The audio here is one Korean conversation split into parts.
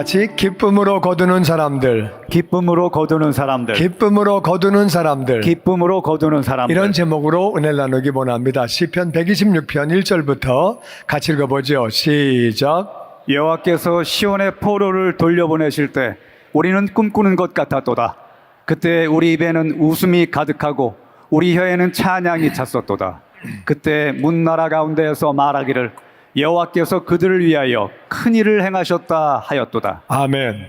같이 기쁨으로 거두는 사람들, 기쁨으로 거두는 사람들, 기쁨으로 거두는 사람들. 기쁨으로 거두는 사람들. 이런 제목으로 은혜를 나누기 원합니다. 시편 126편 1절부터 같이 읽어보죠. 시작. 여호와께서 시온의 포로를 돌려보내실 때 우리는 꿈꾸는 것 같았도다. 그때 우리 입에는 웃음이 가득하고 우리 혀에는 찬양이 찼었도다. 그때 문나라 가운데에서 말하기를 여호와께서 그들을 위하여 큰 일을 행하셨다 하였도다. 아멘.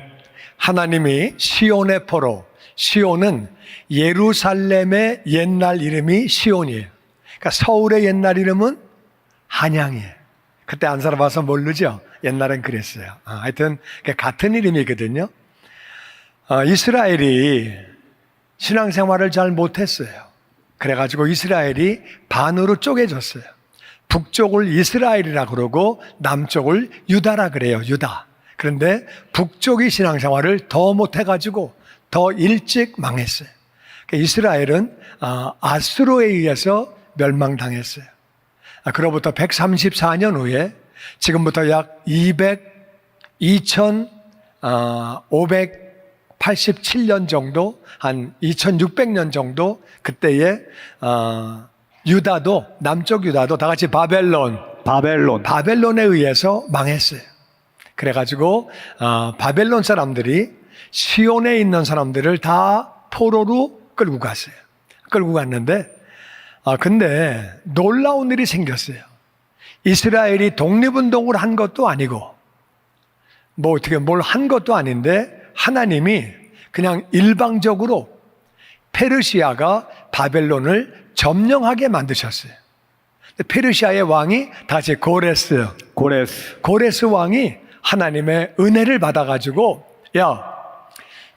하나님이 시온의 포로, 시온은 예루살렘의 옛날 이름이 시온이에요. 그러니까 서울의 옛날 이름은 한양이에요. 그때 안 살아봐서 모르죠. 옛날엔 그랬어요. 하여튼 같은 이름이거든요. 이스라엘이 신앙생활을 잘 못했어요. 그래가지고 이스라엘이 반으로 쪼개졌어요. 북쪽을 이스라엘이라 그러고 남쪽을 유다라 그래요. 유다. 그런데 북쪽이 신앙생활을 더 못해가지고 더 일찍 망했어요. 이스라엘은 아수르에 의해서 멸망당했어요. 그로부터 134년 후에 지금부터 약 2587년 정도, 한 2600년 정도 그때에 유다도, 남쪽 유다도 다 같이 바벨론에 의해서 망했어요. 그래가지고 바벨론 사람들이 시온에 있는 사람들을 다 포로로 끌고 갔어요. 끌고 갔는데 근데 놀라운 일이 생겼어요. 이스라엘이 독립운동을 한 것도 아니고 뭐 어떻게 뭘 한 것도 아닌데 하나님이 그냥 일방적으로 페르시아가 바벨론을 점령하게 만드셨어요. 페르시아의 왕이 다시 고레스 왕이 하나님의 은혜를 받아가지고 야,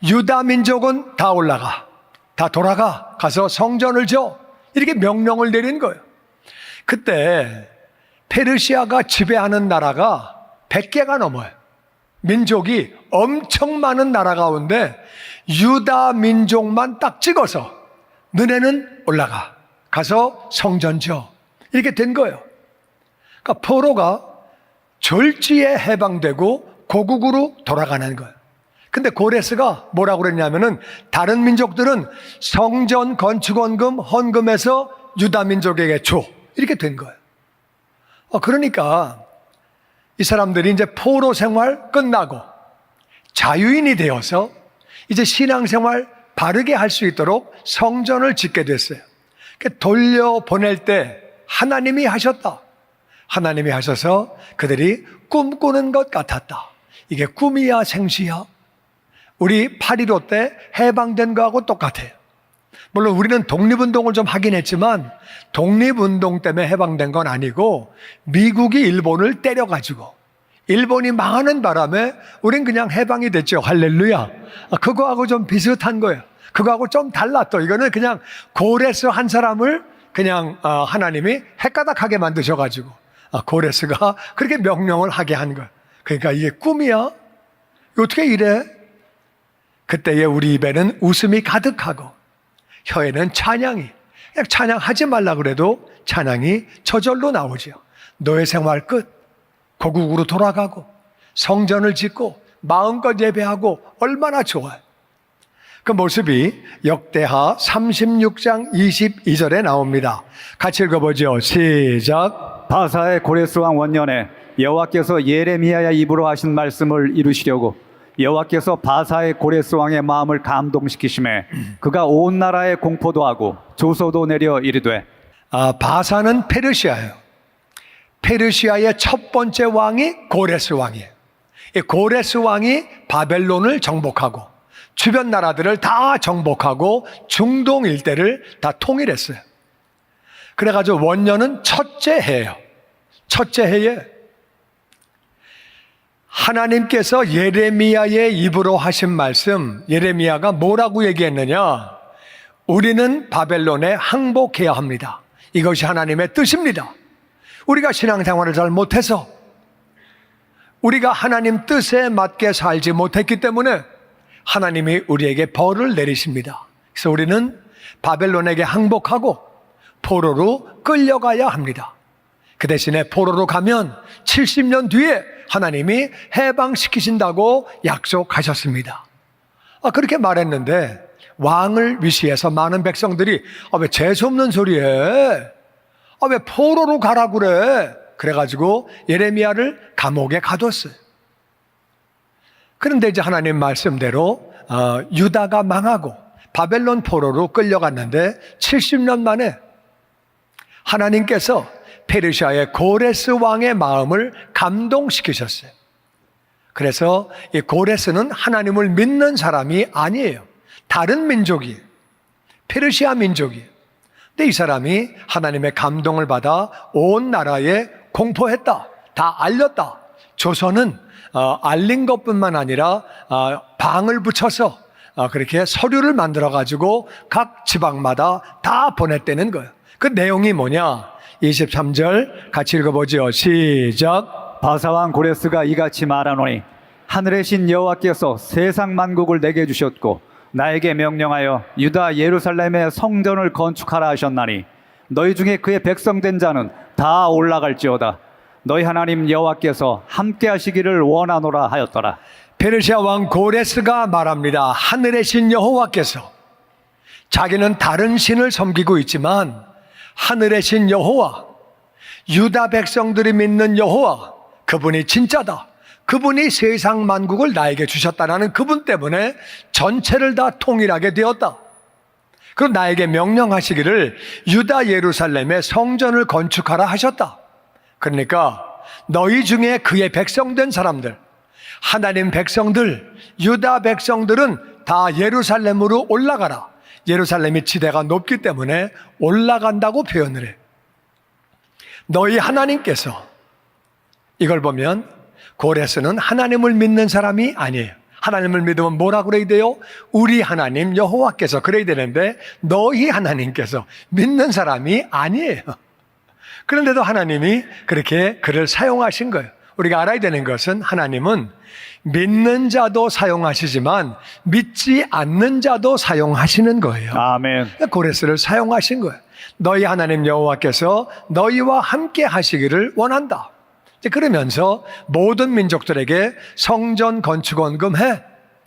유다 민족은 다 올라가, 다 돌아가, 가서 성전을 줘, 이렇게 명령을 내린 거예요. 그때 페르시아가 지배하는 나라가 100개가 넘어요. 민족이 엄청 많은 나라 가운데 유다 민족만 딱 찍어서 너네는 올라가, 가서 성전 줘, 이렇게 된 거예요. 그러니까 포로가 절지에 해방되고 고국으로 돌아가는 거예요. 근데 고레스가 뭐라고 그랬냐면은 다른 민족들은 성전 건축원금 헌금해서 유다 민족에게 줘, 이렇게 된 거예요. 그러니까 이 사람들이 이제 포로 생활 끝나고 자유인이 되어서 이제 신앙생활 바르게 할 수 있도록 성전을 짓게 됐어요. 돌려보낼 때 하나님이 하셨다. 하나님이 하셔서 그들이 꿈꾸는 것 같았다. 이게 꿈이야 생시야? 우리 8.15 때 해방된 거하고 똑같아요. 물론 우리는 독립운동을 좀 하긴 했지만 독립운동 때문에 해방된 건 아니고 미국이 일본을 때려가지고 일본이 망하는 바람에 우린 그냥 해방이 됐죠. 할렐루야. 그거하고 좀 비슷한 거예요. 그거하고 좀 달라. 또 이거는 그냥 고레스 한 사람을 그냥 하나님이 헷가닥하게 만드셔가지고 고레스가 그렇게 명령을 하게 한 거예요. 그러니까 이게 꿈이야? 어떻게 이래? 그때에 우리 입에는 웃음이 가득하고 혀에는 찬양이, 그냥 찬양하지 말라 그래도 찬양이 저절로 나오죠. 노예 생활 끝, 고국으로 돌아가고 성전을 짓고 마음껏 예배하고 얼마나 좋아요. 그 모습이 역대하 36장 22절에 나옵니다. 같이 읽어보죠. 시작. 바사의 고레스 왕 원년에 여호와께서 예레미야의 입으로 하신 말씀을 이루시려고 여호와께서 바사의 고레스 왕의 마음을 감동시키심에 그가 온 나라에 공포도 하고 조소도 내려 이르되. 바사는 페르시아예요. 페르시아의 첫 번째 왕이 고레스 왕이에요. 이 고레스 왕이 바벨론을 정복하고 주변 나라들을 다 정복하고 중동 일대를 다 통일했어요. 그래가지고 원년은 첫째 해예요. 첫째 해에 하나님께서 예레미야의 입으로 하신 말씀, 예레미야가 뭐라고 얘기했느냐? 우리는 바벨론에 항복해야 합니다. 이것이 하나님의 뜻입니다. 우리가 신앙생활을 잘 못해서 우리가 하나님 뜻에 맞게 살지 못했기 때문에 하나님이 우리에게 벌을 내리십니다. 그래서 우리는 바벨론에게 항복하고 포로로 끌려가야 합니다. 그 대신에 포로로 가면 70년 뒤에 하나님이 해방시키신다고 약속하셨습니다. 그렇게 말했는데 왕을 위시해서 많은 백성들이 왜 재수없는 소리 해? 왜 포로로 가라 그래? 그래가지고 예레미야를 감옥에 가뒀어요. 그런데 이제 하나님 말씀대로 유다가 망하고 바벨론 포로로 끌려갔는데 70년 만에 하나님께서 페르시아의 고레스 왕의 마음을 감동시키셨어요. 그래서 이 고레스는 하나님을 믿는 사람이 아니에요. 다른 민족이에요. 페르시아 민족이에요. 근데 이 사람이 하나님의 감동을 받아 온 나라에 공포했다. 다 알렸다. 조선은 알린 것뿐만 아니라 방을 붙여서 그렇게 서류를 만들어 가지고 각 지방마다 다 보냈다는 거예요. 그 내용이 뭐냐? 23절 같이 읽어보죠. 시작. 바사왕 고레스가 이같이 말하노니 하늘의 신 여호와께서 세상 만국을 내게 주셨고 나에게 명령하여 유다 예루살렘의 성전을 건축하라 하셨나니 너희 중에 그의 백성된 자는 다 올라갈지어다. 너희 하나님 여호와께서 함께 하시기를 원하노라 하였더라. 페르시아 왕 고레스가 말합니다. 하늘의 신 여호와께서, 자기는 다른 신을 섬기고 있지만 하늘의 신 여호와, 유다 백성들이 믿는 여호와, 그분이 진짜다. 그분이 세상 만국을 나에게 주셨다라는 그분 때문에 전체를 다 통일하게 되었다. 그럼 나에게 명령하시기를 유다 예루살렘에 성전을 건축하라 하셨다. 그러니까 너희 중에 그의 백성된 사람들, 하나님 백성들, 유다 백성들은 다 예루살렘으로 올라가라. 예루살렘이 지대가 높기 때문에 올라간다고 표현을 해. 너희 하나님께서, 이걸 보면 고레스는 하나님을 믿는 사람이 아니에요. 하나님을 믿으면 뭐라 그래야 돼요? 우리 하나님 여호와께서 그래야 되는데 너희 하나님께서 믿는 사람이 아니에요. 그런데도 하나님이 그렇게 그를 사용하신 거예요. 우리가 알아야 되는 것은 하나님은 믿는 자도 사용하시지만 믿지 않는 자도 사용하시는 거예요. 아멘. 고레스를 사용하신 거예요. 너희 하나님 여호와께서 너희와 함께 하시기를 원한다. 그러면서 모든 민족들에게 성전 건축 원금해.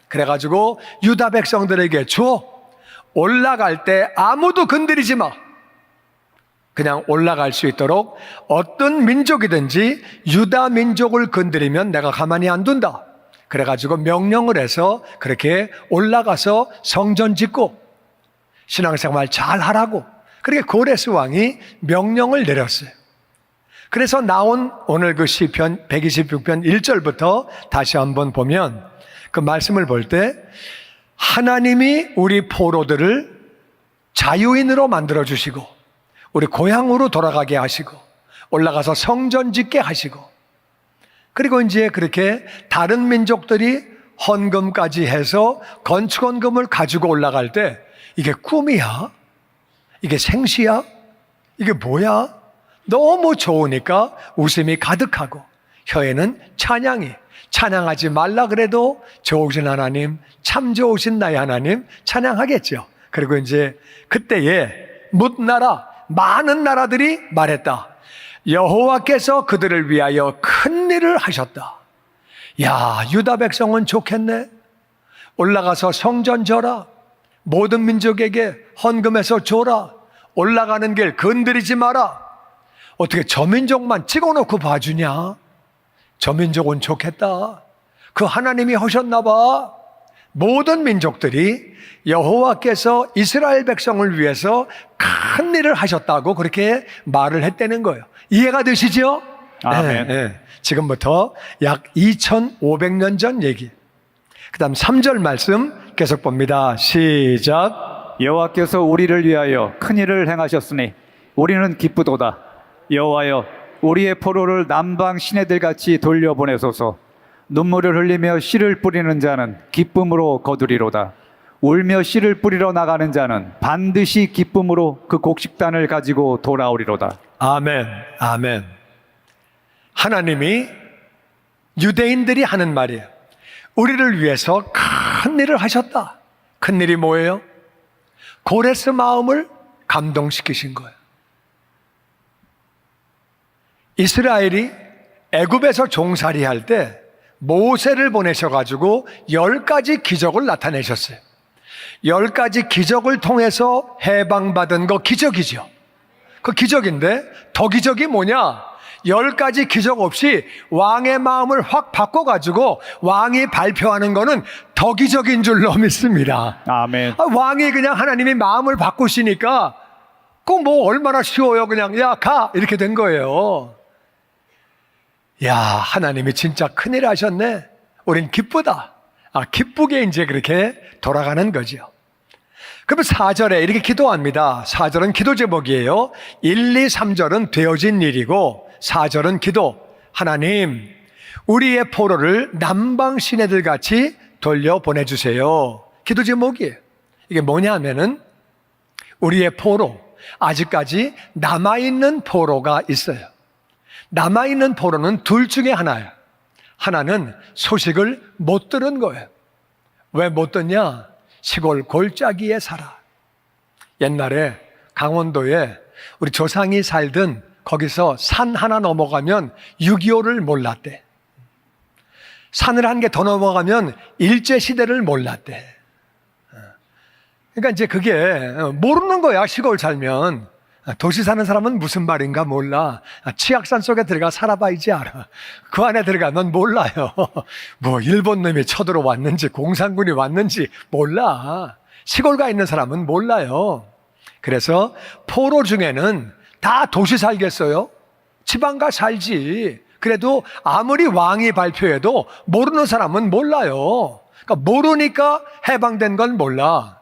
그래가지고 유다 백성들에게 줘. 올라갈 때 아무도 건드리지 마. 그냥 올라갈 수 있도록 어떤 민족이든지 유다 민족을 건드리면 내가 가만히 안 둔다. 그래가지고 명령을 해서 그렇게 올라가서 성전 짓고 신앙생활 잘 하라고 그렇게 고레스 왕이 명령을 내렸어요. 그래서 나온 오늘 그 시편 126편 1절부터 다시 한번 보면 그 말씀을 볼 때 하나님이 우리 포로들을 자유인으로 만들어 주시고 우리 고향으로 돌아가게 하시고 올라가서 성전 짓게 하시고 그리고 이제 그렇게 다른 민족들이 헌금까지 해서 건축헌금을 가지고 올라갈 때 이게 꿈이야? 이게 생시야? 이게 뭐야? 너무 좋으니까 웃음이 가득하고 혀에는 찬양하지 말라 그래도 좋으신 하나님, 참 좋으신 나의 하나님 찬양하겠죠. 그리고 이제 그때에 뭇나라 많은 나라들이 말했다. 여호와께서 그들을 위하여 큰 일을 하셨다. 야, 유다 백성은 좋겠네. 올라가서 성전 져라. 모든 민족에게 헌금해서 줘라. 올라가는 길 건드리지 마라. 어떻게 저 민족만 찍어놓고 봐주냐? 저 민족은 좋겠다. 그 하나님이 하셨나 봐. 모든 민족들이 여호와께서 이스라엘 백성을 위해서 큰 일을 하셨다고 그렇게 말을 했다는 거예요. 이해가 되시죠? 아멘. 네. 지금부터 약 2500년 전 얘기. 그 다음 3절 말씀 계속 봅니다. 시작. 여호와께서 우리를 위하여 큰 일을 행하셨으니 우리는 기쁘도다. 여호와여 우리의 포로를 남방 시내들같이 돌려보내소서. 눈물을 흘리며 씨를 뿌리는 자는 기쁨으로 거두리로다. 울며 씨를 뿌리러 나가는 자는 반드시 기쁨으로 그 곡식단을 가지고 돌아오리로다. 아멘, 아멘. 하나님이 유대인들이 하는 말이에요. 우리를 위해서 큰 일을 하셨다. 큰 일이 뭐예요? 고레스 마음을 감동시키신 거예요. 이스라엘이 애굽에서 종살이할 때 모세를 보내셔가지고 10가지 기적을 나타내셨어요. 10가지 기적을 통해서 해방받은 거 기적이죠. 그 기적인데 더 기적이 뭐냐? 10가지 기적 없이 왕의 마음을 확 바꿔가지고 왕이 발표하는 거는 더 기적인 줄로 믿습니다. 아멘. 왕이 그냥 하나님이 마음을 바꾸시니까 그 뭐 얼마나 쉬워요. 그냥 야 가 이렇게 된 거예요. 야, 하나님이 진짜 큰일 하셨네. 우린 기쁘다. 기쁘게 이제 그렇게 돌아가는 거죠. 그러면 4절에 이렇게 기도합니다. 4절은 기도 제목이에요. 1, 2, 3절은 되어진 일이고 4절은 기도. 하나님, 우리의 포로를 남방 시내들 같이 돌려보내주세요. 기도 제목이에요. 이게 뭐냐 하면은 우리의 포로, 아직까지 남아있는 포로가 있어요. 남아있는 포로는 둘 중에 하나예요. 하나는 소식을 못 들은 거예요. 왜 못 듣냐? 시골 골짜기에 살아. 옛날에 강원도에 우리 조상이 살던 거기서 산 하나 넘어가면 6.25를 몰랐대. 산을 한 개 더 넘어가면 일제시대를 몰랐대. 그러니까 이제 그게 모르는 거야, 시골 살면. 도시 사는 사람은 무슨 말인가 몰라. 치악산 속에 들어가 살아봐야지 알아. 그 안에 들어가면 몰라요. 뭐 일본 놈이 쳐들어왔는지 공산군이 왔는지 몰라. 시골 가 있는 사람은 몰라요. 그래서 포로 중에는 다 도시 살겠어요? 지방 가 살지. 그래도 아무리 왕이 발표해도 모르는 사람은 몰라요. 그러니까 모르니까 해방된 건 몰라.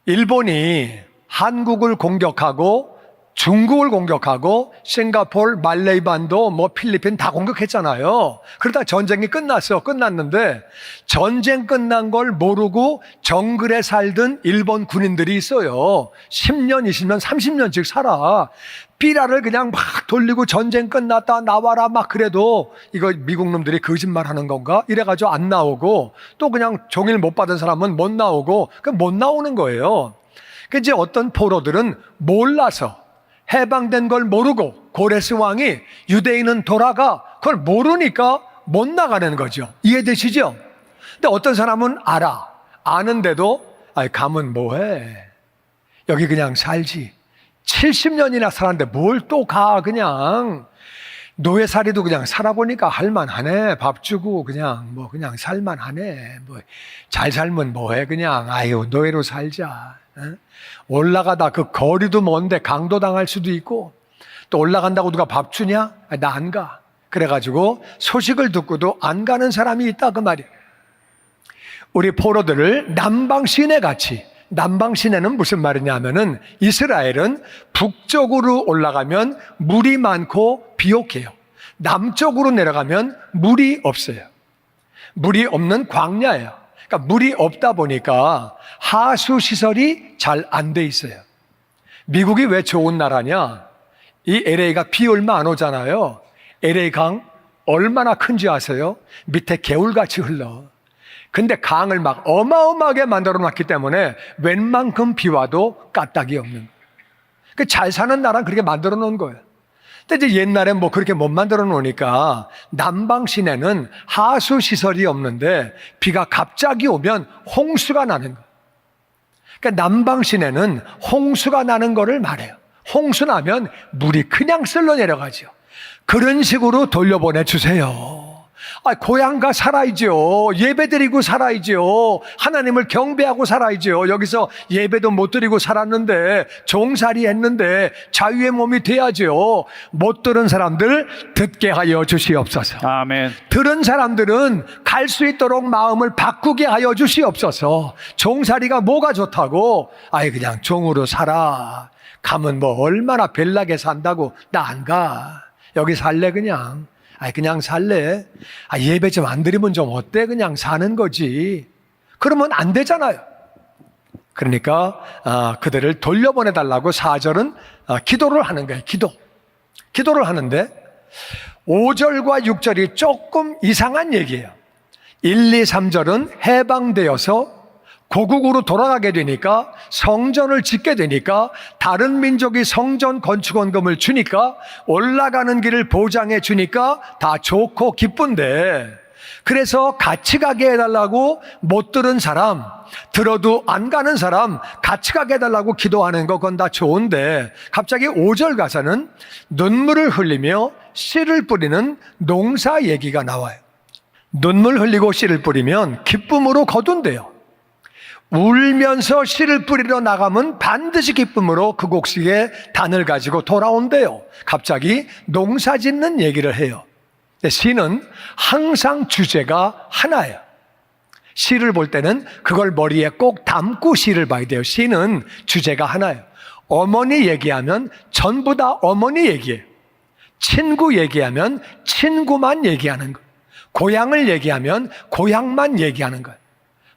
일본이 한국을 공격하고 중국을 공격하고 싱가포르, 말레이 반도, 뭐 필리핀 다 공격했잖아요. 그러다 전쟁이 끝났는데 전쟁 끝난 걸 모르고 정글에 살던 일본 군인들이 있어요. 10년, 20년, 30년씩 살아. 삐라를 그냥 막 돌리고 전쟁 끝났다 나와라 막 그래도 이거 미국 놈들이 거짓말하는 건가? 이래가지고 안 나오고 또 그냥 종일 못 받은 사람은 못 나오고 그냥 못 나오는 거예요. 그 이제 어떤 포로들은 몰라서 해방된 걸 모르고 고레스 왕이 유대인은 돌아가 그걸 모르니까 못 나가는 거죠. 이해되시죠? 근데 어떤 사람은 알아. 아는데도 가면 뭐해? 여기 그냥 살지. 70년이나 살았는데 뭘 또 가 그냥. 노예살이도 그냥 살아보니까 할만하네. 밥 주고 그냥 뭐 그냥 살만하네. 뭐 잘 살면 뭐해 그냥. 아유 노예로 살자. 올라가다 그 거리도 먼데 강도당할 수도 있고 또 올라간다고 누가 밥 주냐? 나 안 가. 그래가지고 소식을 듣고도 안 가는 사람이 있다 그 말이에요. 우리 포로들을 남방 시내 같이. 남방 시내는 무슨 말이냐 하면은 이스라엘은 북쪽으로 올라가면 물이 많고 비옥해요. 남쪽으로 내려가면 물이 없어요. 물이 없는 광야예요. 그러니까 물이 없다 보니까 하수 시설이 잘 안 돼 있어요. 미국이 왜 좋은 나라냐? 이 LA가 비 얼마 안 오잖아요. LA 강 얼마나 큰지 아세요? 밑에 개울같이 흘러. 근데 강을 막 어마어마하게 만들어 놨기 때문에 웬만큼 비 와도 까딱이 없는 거예요. 잘 사는 나라는 그렇게 만들어 놓은 거예요. 근데 이제 옛날에 뭐 그렇게 못 만들어 놓으니까 남방 시내는 하수 시설이 없는데 비가 갑자기 오면 홍수가 나는 거예요. 그러니까 남방 시내는 홍수가 나는 거를 말해요. 홍수 나면 물이 그냥 쓸러 내려가죠. 그런 식으로 돌려보내 주세요. 고향가 살아야죠. 예배드리고 살아야죠. 하나님을 경배하고 살아야죠. 여기서 예배도 못 드리고 살았는데 종살이 했는데 자유의 몸이 돼야죠. 못 들은 사람들 듣게 하여 주시옵소서. 아멘. 들은 사람들은 갈 수 있도록 마음을 바꾸게 하여 주시옵소서. 종살이가 뭐가 좋다고? 그냥 종으로 살아. 가면 뭐 얼마나 별나게 산다고. 나 안 가. 여기 살래 그냥. 그냥 살래. 예배 좀 안 드리면 좀 어때? 그냥 사는 거지. 그러면 안 되잖아요. 그러니까 그들을 돌려보내달라고 4절은 기도를 하는 거예요. 기도를 하는데 5절과 6절이 조금 이상한 얘기예요. 1, 2, 3절은 해방되어서 고국으로 돌아가게 되니까, 성전을 짓게 되니까, 다른 민족이 성전 건축원금을 주니까, 올라가는 길을 보장해 주니까 다 좋고 기쁜데, 그래서 같이 가게 해달라고 못 들은 사람, 들어도 안 가는 사람 같이 가게 해달라고 기도하는 거, 그건 다 좋은데, 갑자기 5절 가서는 눈물을 흘리며 씨를 뿌리는 농사 얘기가 나와요. 눈물 흘리고 씨를 뿌리면 기쁨으로 거둔대요. 울면서 씨를 뿌리러 나가면 반드시 기쁨으로 그 곡식의 단을 가지고 돌아온대요. 갑자기 농사 짓는 얘기를 해요. 시는 항상 주제가 하나예요. 시를 볼 때는 그걸 머리에 꼭 담고 시를 봐야 돼요. 시는 주제가 하나예요. 어머니 얘기하면 전부 다 어머니 얘기예요. 친구 얘기하면 친구만 얘기하는 거예요. 고향을 얘기하면 고향만 얘기하는 거예요.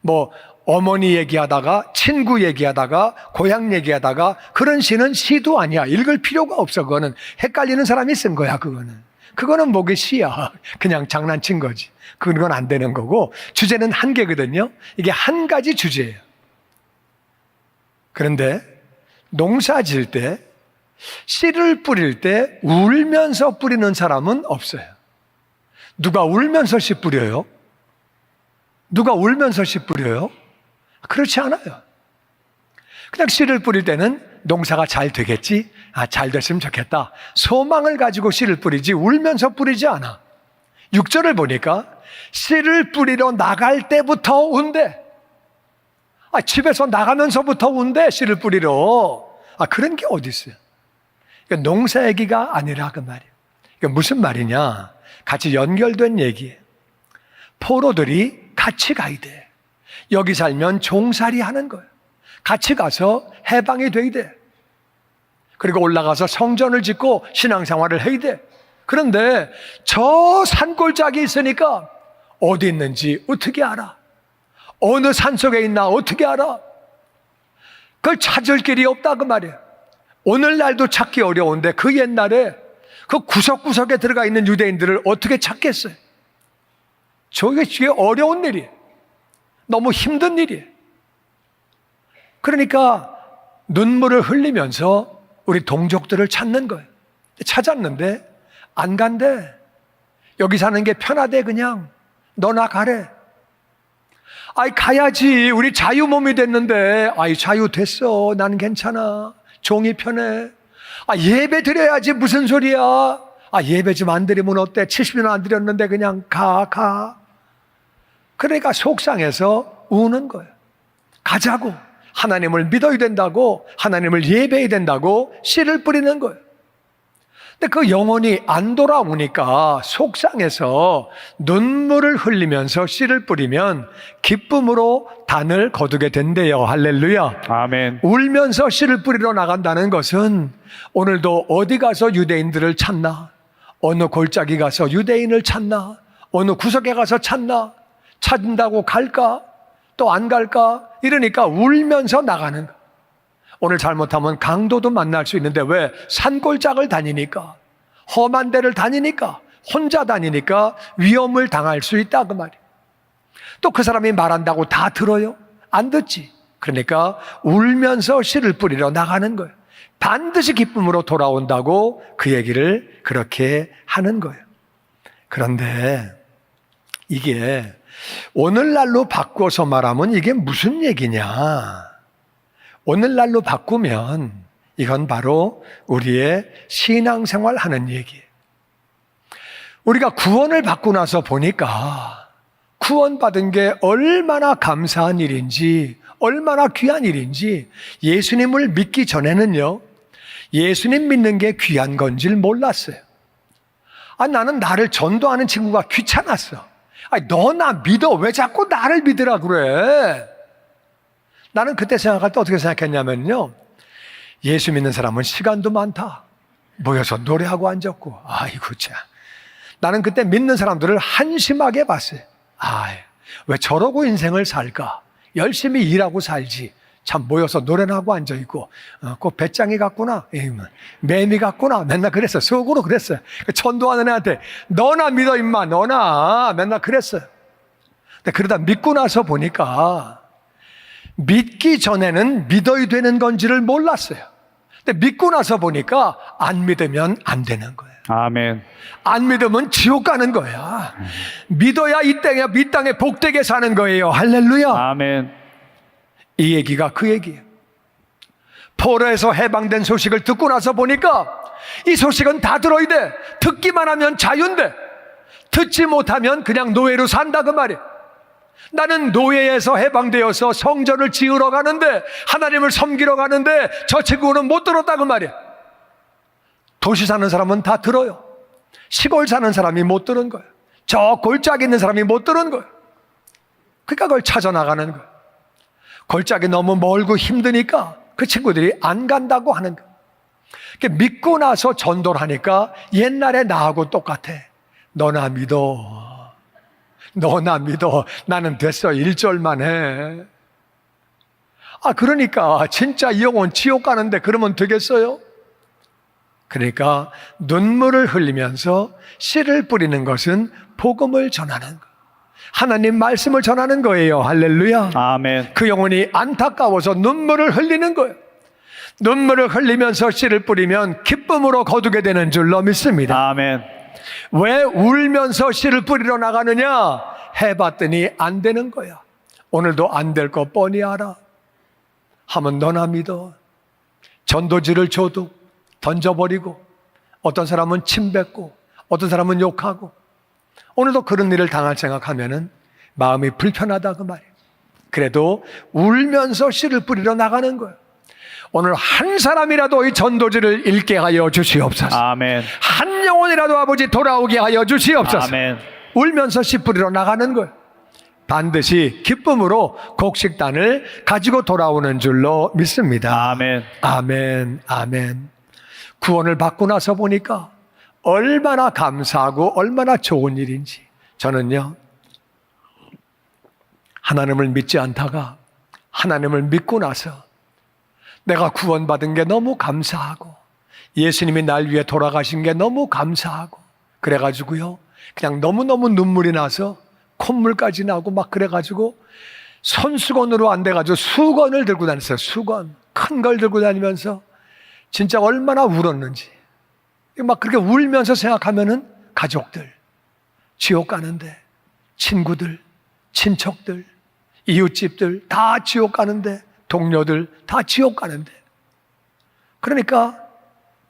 뭐 어머니 얘기하다가 친구 얘기하다가 고향 얘기하다가, 그런 시는 시도 아니야. 읽을 필요가 없어. 그거는 헷갈리는 사람이 쓴 거야. 그거는 뭐게 시야. 그냥 장난친 거지. 그건 안 되는 거고, 주제는 한 개거든요. 이게 한 가지 주제예요. 그런데 농사 지을 때, 씨를 뿌릴 때 울면서 뿌리는 사람은 없어요. 누가 울면서 씨 뿌려요? 누가 울면서 씨 뿌려요? 그렇지 않아요. 그냥 씨를 뿌릴 때는 농사가 잘 되겠지? 잘 됐으면 좋겠다. 소망을 가지고 씨를 뿌리지 울면서 뿌리지 않아. 6절을 보니까 씨를 뿌리러 나갈 때부터 운대. 집에서 나가면서부터 운대, 씨를 뿌리러. 그런 게 어디 있어요? 그러니까 농사 얘기가 아니라 그 말이에요. 그러니까 무슨 말이냐? 같이 연결된 얘기예요. 포로들이 같이 가야 돼. 여기 살면 종살이 하는 거예요. 같이 가서 해방이 돼야 돼. 그리고 올라가서 성전을 짓고 신앙생활을 해야 돼. 그런데 저 산골짜기 있으니까 어디 있는지 어떻게 알아? 어느 산속에 있나 어떻게 알아? 그걸 찾을 길이 없다 그 말이에요. 오늘날도 찾기 어려운데 그 옛날에 그 구석구석에 들어가 있는 유대인들을 어떻게 찾겠어요? 저게 어려운 일이에요. 너무 힘든 일이에요. 그러니까 눈물을 흘리면서 우리 동족들을 찾는 거예요. 찾았는데 안 간대. 여기 사는 게 편하대. 그냥 너나 가래. 가야지. 우리 자유 몸이 됐는데. 자유 됐어. 나는 괜찮아. 종이 편해. 예배 드려야지. 무슨 소리야. 예배 좀 안 드리면 어때? 70년 안 드렸는데 그냥 가. 그러니까 속상해서 우는 거예요. 가자고. 하나님을 믿어야 된다고, 하나님을 예배해야 된다고 씨를 뿌리는 거예요. 근데 그 영혼이 안 돌아오니까 속상해서 눈물을 흘리면서 씨를 뿌리면 기쁨으로 단을 거두게 된대요. 할렐루야. 아멘. 울면서 씨를 뿌리러 나간다는 것은 오늘도 어디 가서 유대인들을 찾나? 어느 골짜기 가서 유대인을 찾나? 어느 구석에 가서 찾나? 찾는다고 갈까? 또 안 갈까? 이러니까 울면서 나가는 거. 오늘 잘못하면 강도도 만날 수 있는데 왜? 산골짜기를 다니니까, 험한 데를 다니니까, 혼자 다니니까 위험을 당할 수 있다 그 말이에요. 또 그 사람이 말한다고 다 들어요? 안 듣지. 그러니까 울면서 씨를 뿌리러 나가는 거예요. 반드시 기쁨으로 돌아온다고 그 얘기를 그렇게 하는 거예요. 그런데 이게 오늘날로 바꿔서 말하면 이게 무슨 얘기냐? 오늘날로 바꾸면 이건 바로 우리의 신앙생활 하는 얘기예요. 우리가 구원을 받고 나서 보니까 구원받은 게 얼마나 감사한 일인지, 얼마나 귀한 일인지, 예수님을 믿기 전에는요, 예수님 믿는 게 귀한 건지를 몰랐어요. 나는 나를 전도하는 친구가 귀찮았어. 너 나 믿어. 왜 자꾸 나를 믿으라 그래? 나는 그때 생각할 때 어떻게 생각했냐면요, 예수 믿는 사람은 시간도 많다. 모여서 노래하고 앉았고, 아이고 참. 나는 그때 믿는 사람들을 한심하게 봤어요. 왜 저러고 인생을 살까? 열심히 일하고 살지. 참 모여서 노래나 하고 앉아있고, 꼭 배짱이 같구나, 매미 같구나, 맨날 그랬어요. 속으로 그랬어요. 전도하는 애한테 너나 믿어 임마, 너나, 맨날 그랬어요. 근데 그러다 믿고 나서 보니까 믿기 전에는 믿어야 되는 건지를 몰랐어요. 근데 믿고 나서 보니까 안 믿으면 안 되는 거예요. 아멘. 안 믿으면 지옥 가는 거야. 믿어야 이 땅에 복되게 사는 거예요. 할렐루야. 아멘. 이 얘기가 그 얘기예요. 포로에서 해방된 소식을 듣고 나서 보니까 이 소식은 다 들어야 돼. 듣기만 하면 자유인데 듣지 못하면 그냥 노예로 산다 그 말이에요. 나는 노예에서 해방되어서 성전을 지으러 가는데, 하나님을 섬기러 가는데 저 친구는 못 들었다 그 말이에요. 도시 사는 사람은 다 들어요. 시골 사는 사람이 못 들은 거예요. 저 골짜기 있는 사람이 못 들은 거예요. 그러니까 그걸 찾아나가는 거예요. 골짜기 너무 멀고 힘드니까 그 친구들이 안 간다고 하는 거예요. 믿고 나서 전도를 하니까 옛날에 나하고 똑같아. 너나 믿어. 너나 믿어. 나는 됐어. 1절만 해. 그러니까 진짜 이 영혼 지옥 가는데 그러면 되겠어요? 그러니까 눈물을 흘리면서 씨를 뿌리는 것은 복음을 전하는 거, 하나님 말씀을 전하는 거예요. 할렐루야. 아멘. 그 영혼이 안타까워서 눈물을 흘리는 거예요. 눈물을 흘리면서 씨를 뿌리면 기쁨으로 거두게 되는 줄로 믿습니다. 아멘. 왜 울면서 씨를 뿌리러 나가느냐? 해봤더니 안 되는 거야. 오늘도 안 될 거 뻔히 알아. 하면 너나 믿어. 전도지를 줘도 던져버리고, 어떤 사람은 침 뱉고, 어떤 사람은 욕하고, 오늘도 그런 일을 당할 생각하면은 마음이 불편하다 그 말이에요. 그래도 울면서 씨를 뿌리러 나가는 거예요. 오늘 한 사람이라도 이 전도지를 읽게 하여 주시옵소서. 아멘. 한 영혼이라도 아버지 돌아오게 하여 주시옵소서. 아멘. 울면서 씨 뿌리러 나가는 거예요. 반드시 기쁨으로 곡식단을 가지고 돌아오는 줄로 믿습니다. 아멘. 아멘. 아멘. 구원을 받고 나서 보니까 얼마나 감사하고 얼마나 좋은 일인지. 저는요, 하나님을 믿지 않다가 하나님을 믿고 나서 내가 구원받은 게 너무 감사하고, 예수님이 날 위해 돌아가신 게 너무 감사하고, 그래가지고요, 그냥 너무너무 눈물이 나서 콧물까지 나고 막 그래가지고 손수건으로 안 돼가지고 수건을 들고 다녔어요. 수건. 큰 걸 들고 다니면서 진짜 얼마나 울었는지. 막 그렇게 울면서 생각하면은 가족들, 지옥 가는데, 친구들, 친척들, 이웃집들 다 지옥 가는데, 동료들 다 지옥 가는데. 그러니까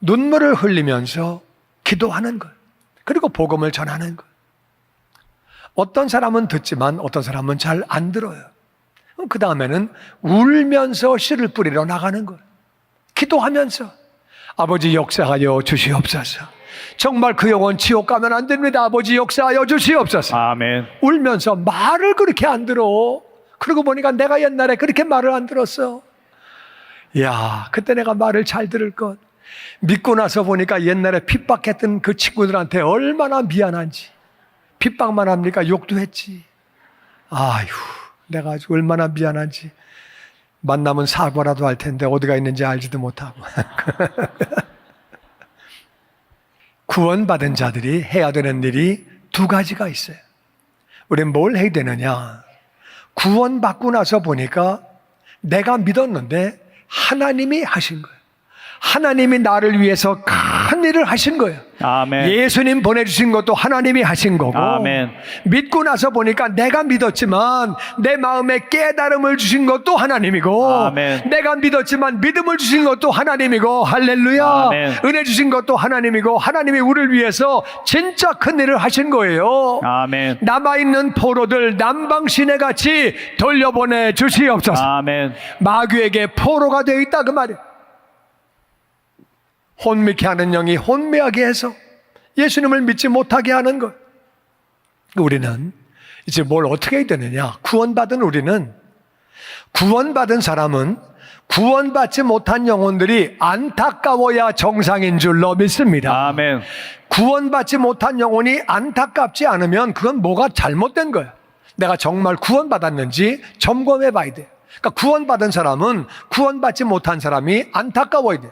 눈물을 흘리면서 기도하는 것, 그리고 복음을 전하는 것. 어떤 사람은 듣지만 어떤 사람은 잘 안 들어요. 그 다음에는 울면서 씨를 뿌리러 나가는 거예요. 기도하면서 아버지 역사하여 주시옵소서. 정말 그 영혼 지옥 가면 안 됩니다. 아버지 역사하여 주시옵소서. 아멘. 울면서 말을 그렇게 안 들어. 그러고 보니까 내가 옛날에 그렇게 말을 안 들었어. 이야, 그때 내가 말을 잘 들을 것. 믿고 나서 보니까 옛날에 핍박했던 그 친구들한테 얼마나 미안한지. 핍박만 합니까? 욕도 했지. 아휴, 내가 아주 얼마나 미안한지. 만나면 사과라도 할 텐데 어디가 있는지 알지도 못하고. 구원받은 자들이 해야 되는 일이 두 가지가 있어요. 우리는 뭘 해야 되느냐? 구원받고 나서 보니까 내가 믿었는데 하나님이 하신 거예요. 하나님이 나를 위해서 큰 일을 하신 거예요. 아멘. 예수님 보내주신 것도 하나님이 하신 거고, 아멘. 믿고 나서 보니까 내가 믿었지만 내 마음에 깨달음을 주신 것도 하나님이고, 아멘. 내가 믿었지만 믿음을 주신 것도 하나님이고, 할렐루야. 아멘. 은혜 주신 것도 하나님이고, 하나님이 우리를 위해서 진짜 큰 일을 하신 거예요. 아멘. 남아있는 포로들 남방 시내같이 돌려보내 주시옵소서. 아멘. 마귀에게 포로가 되어 있다 그 말이에요. 혼미케 하는 영이 혼미하게 해서 예수님을 믿지 못하게 하는 것. 우리는 이제 뭘 어떻게 해야 되느냐? 구원받은 우리는, 구원받은 사람은 구원받지 못한 영혼들이 안타까워야 정상인 줄로 믿습니다. 아멘. 구원받지 못한 영혼이 안타깝지 않으면 그건 뭐가 잘못된 거야. 내가 정말 구원받았는지 점검해 봐야 돼. 그러니까 구원받은 사람은 구원받지 못한 사람이 안타까워야 돼.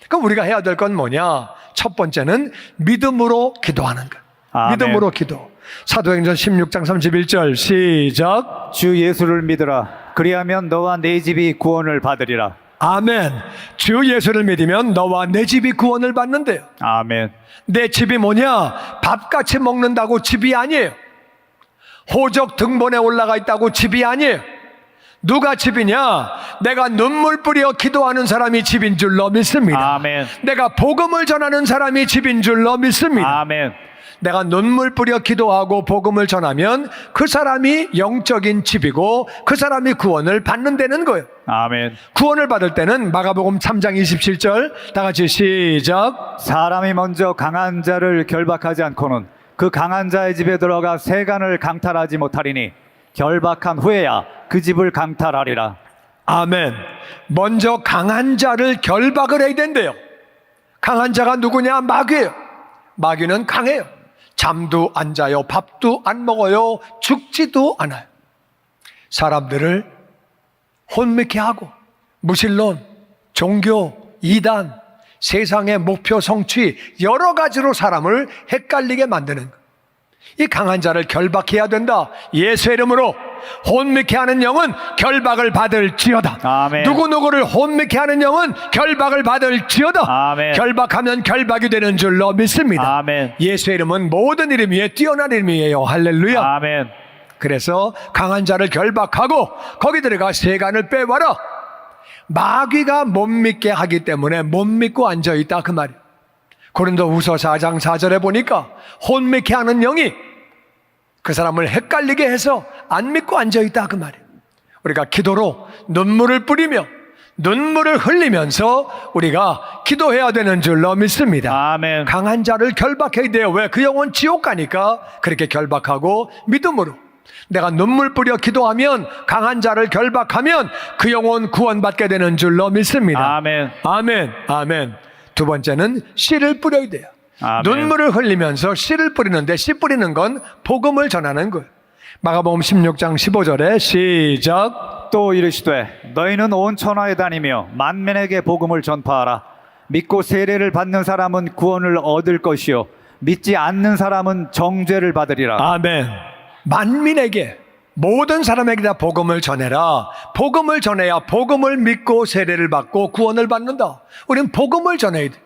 그럼 우리가 해야 될 건 뭐냐? 첫 번째는 믿음으로 기도하는 것. 아멘. 믿음으로 기도. 사도행전 16장 31절 시작. 주 예수를 믿으라. 그리하면 너와 네 집이 구원을 받으리라. 아멘. 주 예수를 믿으면 너와 내 집이 구원을 받는데요. 아멘. 내 집이 뭐냐? 밥같이 먹는다고 집이 아니에요. 호적 등본에 올라가 있다고 집이 아니에요. 누가 집이냐? 내가 눈물 뿌려 기도하는 사람이 집인 줄로 믿습니다. 아멘. 내가 복음을 전하는 사람이 집인 줄로 믿습니다. 아멘. 내가 눈물 뿌려 기도하고 복음을 전하면 그 사람이 영적인 집이고 그 사람이 구원을 받는다는 거예요. 아멘. 구원을 받을 때는 마가복음 3장 27절 다 같이 시작. 사람이 먼저 강한 자를 결박하지 않고는 그 강한 자의 집에 들어가 세간을 강탈하지 못하리니 결박한 후에야 그 집을 강탈하리라. 아멘. 먼저 강한 자를 결박을 해야 된대요. 강한 자가 누구냐? 마귀예요. 마귀는 강해요. 잠도 안 자요. 밥도 안 먹어요. 죽지도 않아요. 사람들을 혼미케 하고 무신론, 종교, 이단, 세상의 목표 성취 여러 가지로 사람을 헷갈리게 만드는 거예요. 이 강한 자를 결박해야 된다. 예수의 이름으로 혼미케 하는 영은 결박을 받을지어다. 아멘. 누구누구를 혼미케 하는 영은 결박을 받을지어다. 아멘. 결박하면 결박이 되는 줄로 믿습니다. 아멘. 예수의 이름은 모든 이름 위에 뛰어난 이름이에요. 할렐루야. 아멘. 그래서 강한 자를 결박하고 거기 들어가 세간을 빼와라. 마귀가 못 믿게 하기 때문에 못 믿고 앉아있다 그 말이에요. 고린도후서 4장 4절에 보니까 혼미케 하는 영이 그 사람을 헷갈리게 해서 안 믿고 앉아있다 그 말이에요. 우리가 기도로 눈물을 뿌리며 눈물을 흘리면서 우리가 기도해야 되는 줄로 믿습니다. 아멘. 강한 자를 결박해야 돼요. 왜? 그 영혼 지옥 가니까 그렇게 결박하고 믿음으로 내가 눈물 뿌려 기도하면 강한 자를 결박하면 그 영혼 구원받게 되는 줄로 믿습니다. 아멘. 아멘. 아멘. 두 번째는 씨를 뿌려야 돼요. 아멘. 눈물을 흘리면서 씨를 뿌리는데 씨 뿌리는 건 복음을 전하는 거예요. 마가복음 16장 15절에 시작. 또 이르시되 너희는 온 천하에 다니며 만민에게 복음을 전파하라. 믿고 세례를 받는 사람은 구원을 얻을 것이요 믿지 않는 사람은 정죄를 받으리라. 아멘. 만민에게 모든 사람에게 다 복음을 전해라. 복음을 전해야 복음을 믿고 세례를 받고 구원을 받는다. 우린 복음을 전해야 돼.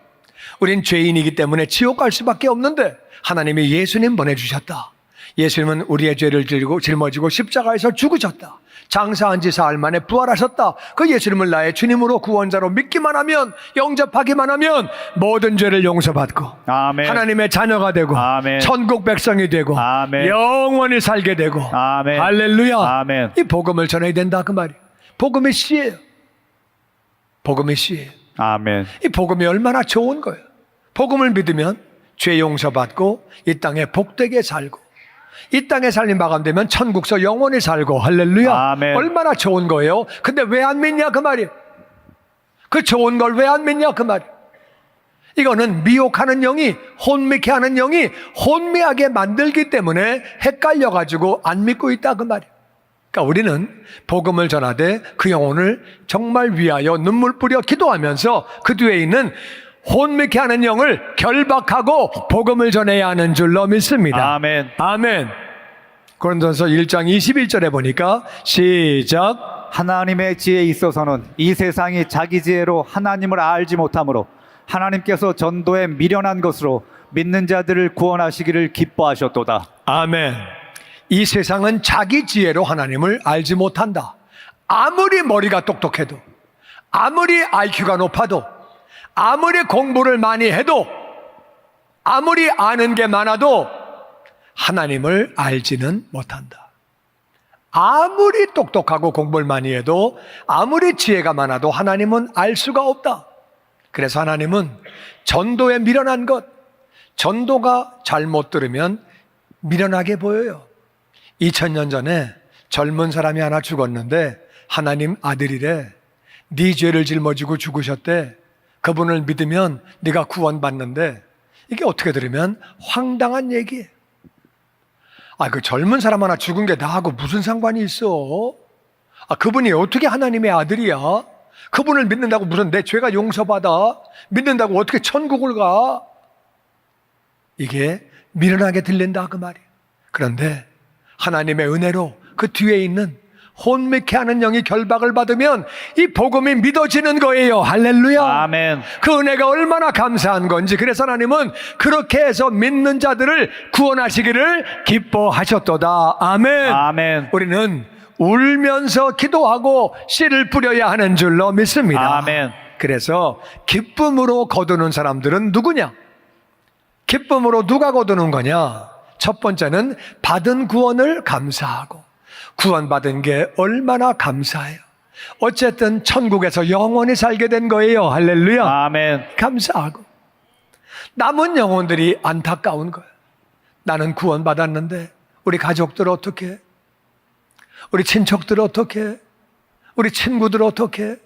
우린 죄인이기 때문에 지옥 갈 수밖에 없는데 하나님이 예수님 보내주셨다. 예수님은 우리의 죄를 짊어지고 십자가에서 죽으셨다. 장사한 지 사흘 만에 부활하셨다. 그 예수님을 나의 주님으로 구원자로 믿기만 하면, 영접하기만 하면 모든 죄를 용서받고 아멘. 하나님의 자녀가 되고 아멘. 천국 백성이 되고 아멘. 영원히 살게 되고. 아멘. 할렐루야. 아멘. 이 복음을 전해야 된다 그 말이에요. 복음이 씨예요. 복음이 씨예요. 아멘. 이 복음이 얼마나 좋은 거예요. 복음을 믿으면 죄 용서받고 이 땅에 복되게 살고 이 땅에 살림 마감되면 천국서 영원히 살고. 할렐루야. 아멘. 얼마나 좋은 거예요. 근데 왜 안 믿냐 그 말이에요. 그 좋은 걸 왜 안 믿냐 그 말이에요. 이거는 미혹하는 영이, 혼미케 하는 영이 혼미하게 만들기 때문에 헷갈려가지고 안 믿고 있다 그 말이에요. 그러니까 우리는 복음을 전하되 그 영혼을 정말 위하여 눈물 뿌려 기도하면서 그 뒤에 있는 혼미케 하는 영을 결박하고 복음을 전해야 하는 줄로 믿습니다. 아멘. 아멘. 고린도전서 1장 21절에 보니까 시작. 하나님의 지혜에 있어서는 이 세상이 자기 지혜로 하나님을 알지 못하므로 하나님께서 전도에 미련한 것으로 믿는 자들을 구원하시기를 기뻐하셨도다. 아멘. 이 세상은 자기 지혜로 하나님을 알지 못한다. 아무리 머리가 똑똑해도, 아무리 IQ가 높아도, 아무리 공부를 많이 해도, 아무리 아는 게 많아도 하나님을 알지는 못한다. 아무리 똑똑하고 공부를 많이 해도, 아무리 지혜가 많아도 하나님은 알 수가 없다. 그래서 하나님은 전도에 미련한 것, 전도가 잘못 들으면 미련하게 보여요. 2000년 전에 젊은 사람이 하나 죽었는데 하나님 아들이래. 네 죄를 짊어지고 죽으셨대. 그분을 믿으면 네가 구원받는데, 이게 어떻게 들으면 황당한 얘기예요. 그 젊은 사람 하나 죽은 게 나하고 무슨 상관이 있어? 그분이 어떻게 하나님의 아들이야? 그분을 믿는다고 무슨 내 죄가 용서받아? 믿는다고 어떻게 천국을 가? 이게 미련하게 들린다 그 말이에요. 그런데 하나님의 은혜로 그 뒤에 있는 혼미케 하는 영이 결박을 받으면 이 복음이 믿어지는 거예요. 할렐루야. 아멘. 그 은혜가 얼마나 감사한 건지. 그래서 하나님은 그렇게 해서 믿는 자들을 구원하시기를 기뻐하셨도다. 아멘. 아멘. 우리는 울면서 기도하고 씨를 뿌려야 하는 줄로 믿습니다. 아멘. 그래서 기쁨으로 거두는 사람들은 누구냐? 기쁨으로 누가 거두는 거냐? 첫 번째는 받은 구원을 감사하고, 구원받은 게 얼마나 감사해요. 어쨌든 천국에서 영원히 살게 된 거예요. 할렐루야. 아멘. 감사하고. 남은 영혼들이 안타까운 거예요. 나는 구원받았는데 우리 가족들 어떻게 해? 우리 친척들 어떻게 해? 우리 친구들 어떻게 해?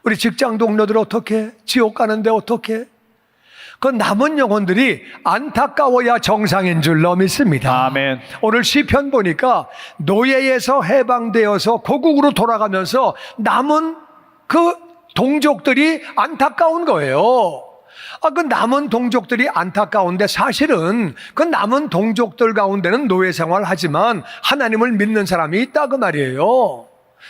우리 직장 동료들 어떻게 해? 지옥 가는데 어떻게 해? 그 남은 영혼들이 안타까워야 정상인 줄로 믿습니다. 아멘. 오늘 시편 보니까 노예에서 해방되어서 고국으로 돌아가면서 남은 그 동족들이 안타까운 거예요. 그 남은 동족들이 안타까운데 사실은 그 남은 동족들 가운데는 노예 생활을 하지만 하나님을 믿는 사람이 있다 그 말이에요.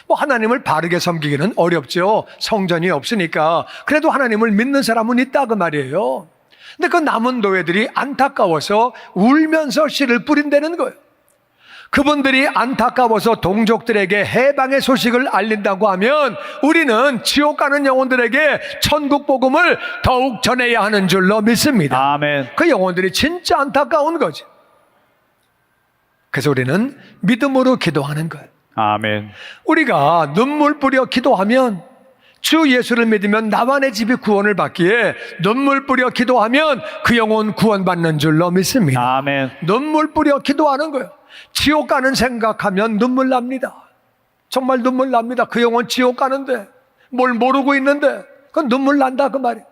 뭐 하나님을 바르게 섬기기는 어렵죠. 성전이 없으니까. 그래도 하나님을 믿는 사람은 있다 그 말이에요. 근데 그 남은 노예들이 안타까워서 울면서 씨를 뿌린다는 거예요. 그분들이 안타까워서 동족들에게 해방의 소식을 알린다고 하면 우리는 지옥 가는 영혼들에게 천국 복음을 더욱 전해야 하는 줄로 믿습니다. 아멘. 그 영혼들이 진짜 안타까운 거지. 그래서 우리는 믿음으로 기도하는 거예요. 아멘. 우리가 눈물 뿌려 기도하면, 주 예수를 믿으면 나와 내 집이 구원을 받기에 눈물 뿌려 기도하면 그 영혼 구원받는 줄로 믿습니다. 아멘. 눈물 뿌려 기도하는 거예요. 지옥 가는 생각하면 눈물 납니다. 정말 눈물 납니다. 그 영혼 지옥 가는데 뭘 모르고 있는데 그건 눈물 난다 그 말이에요.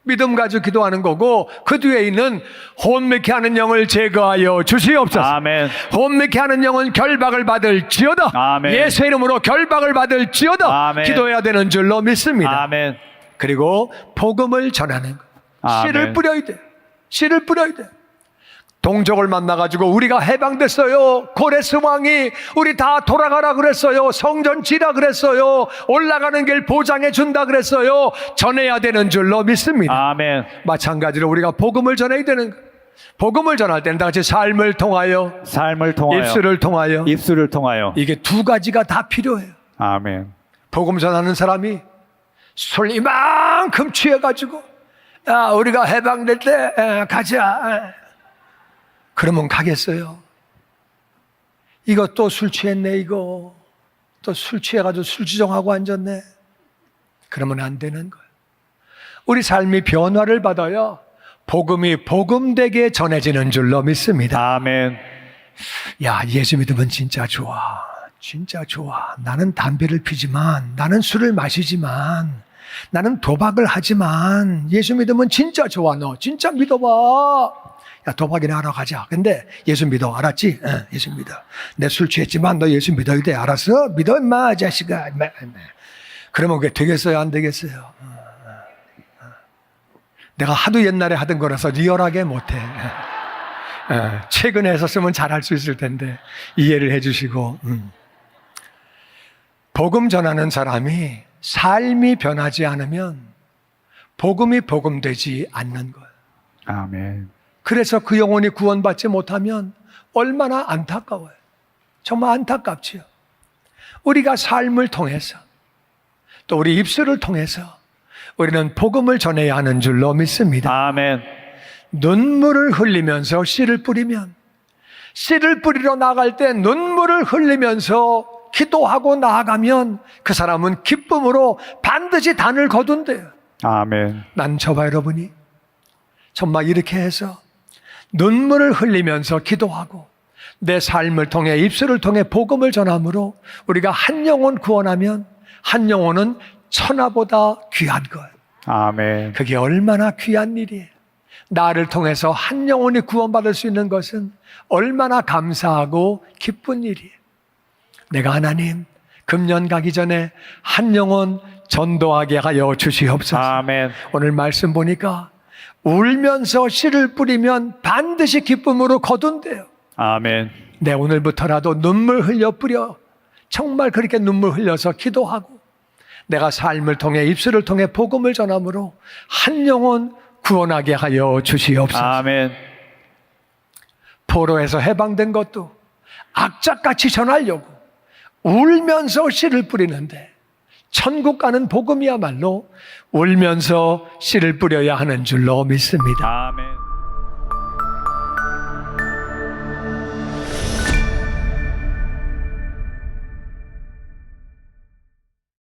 믿음 가지고 기도하는 거고, 그 뒤에 있는 혼미케 하는 영을 제거하여 주시옵소서. 아멘. 혼미케 하는 영은 결박을 받을지어다. 아멘. 예수의 이름으로 결박을 받을지어다. 아멘. 기도해야 되는 줄로 믿습니다. 아멘. 그리고 복음을 전하는 것. 아멘. 씨를 뿌려야 돼. 씨를 뿌려야 돼. 동족을 만나가지고 우리가 해방됐어요. 고레스 왕이 우리 다 돌아가라 그랬어요. 성전 지라 그랬어요. 올라가는 길 보장해 준다 그랬어요. 전해야 되는 줄로 믿습니다. 아멘. 마찬가지로 우리가 복음을 전해야 되는 거예요. 복음을 전할 때는 다 같이 삶을 통하여, 삶을 통하여, 입술을 통하여, 입술을 통하여. 이게 두 가지가 다 필요해요. 아멘. 복음 전하는 사람이 술 이만큼 취해가지고, 야, 우리가 해방될 때 가자, 그러면 가겠어요? 이거 또 술 취했네, 이거 또 술 취해가지고 술주정하고 앉았네, 그러면 안 되는 거예요. 우리 삶이 변화를 받아야 복음이 복음되게 전해지는 줄로 믿습니다. 아멘. 야, 예수 믿으면 진짜 좋아. 진짜 좋아. 나는 담배를 피지만, 나는 술을 마시지만, 나는 도박을 하지만, 예수 믿으면 진짜 좋아. 너 진짜 믿어봐. 야, 도박이나 하러 가자. 근데 예수 믿어. 알았지? 예수 믿어. 내 술 취했지만 너 예수 믿어야 돼. 알았어? 믿어, 임마, 자식아. 그러면 그게 되겠어요? 안 되겠어요? 내가 하도 옛날에 하던 거라서 리얼하게 못해. 최근에 했었으면 잘할 수 있을 텐데 이해를 해주시고. 복음 전하는 사람이 삶이 변하지 않으면 복음이 복음되지 않는 거예요. 아멘. 그래서 그 영혼이 구원받지 못하면 얼마나 안타까워요. 정말 안타깝지요. 우리가 삶을 통해서, 또 우리 입술을 통해서 우리는 복음을 전해야 하는 줄로 믿습니다. 아멘. 눈물을 흘리면서 씨를 뿌리면, 씨를 뿌리러 나갈 때 눈물을 흘리면서 기도하고 나아가면 그 사람은 기쁨으로 반드시 단을 거둔대요. 아멘. 난 저와 여러분이 정말 이렇게 해서 눈물을 흘리면서 기도하고 내 삶을 통해, 입술을 통해 복음을 전함으로 우리가 한 영혼 구원하면 한 영혼은 천하보다 귀한 것. 아멘. 그게 얼마나 귀한 일이에요. 나를 통해서 한 영혼이 구원받을 수 있는 것은 얼마나 감사하고 기쁜 일이에요. 내가 하나님, 금년 가기 전에 한 영혼 전도하게 하여 주시옵소서. 아멘. 오늘 말씀 보니까 울면서 씨를 뿌리면 반드시 기쁨으로 거둔대요. 아멘. 내 오늘부터라도 눈물 흘려 뿌려 정말 그렇게 눈물 흘려서 기도하고 내가 삶을 통해 입술을 통해 복음을 전함으로 한 영혼 구원하게 하여 주시옵소서. 아멘. 포로에서 해방된 것도 악착같이 전하려고 울면서 씨를 뿌리는데 천국 가는 복음이야말로 울면서 씨를 뿌려야 하는 줄로 믿습니다. 아멘.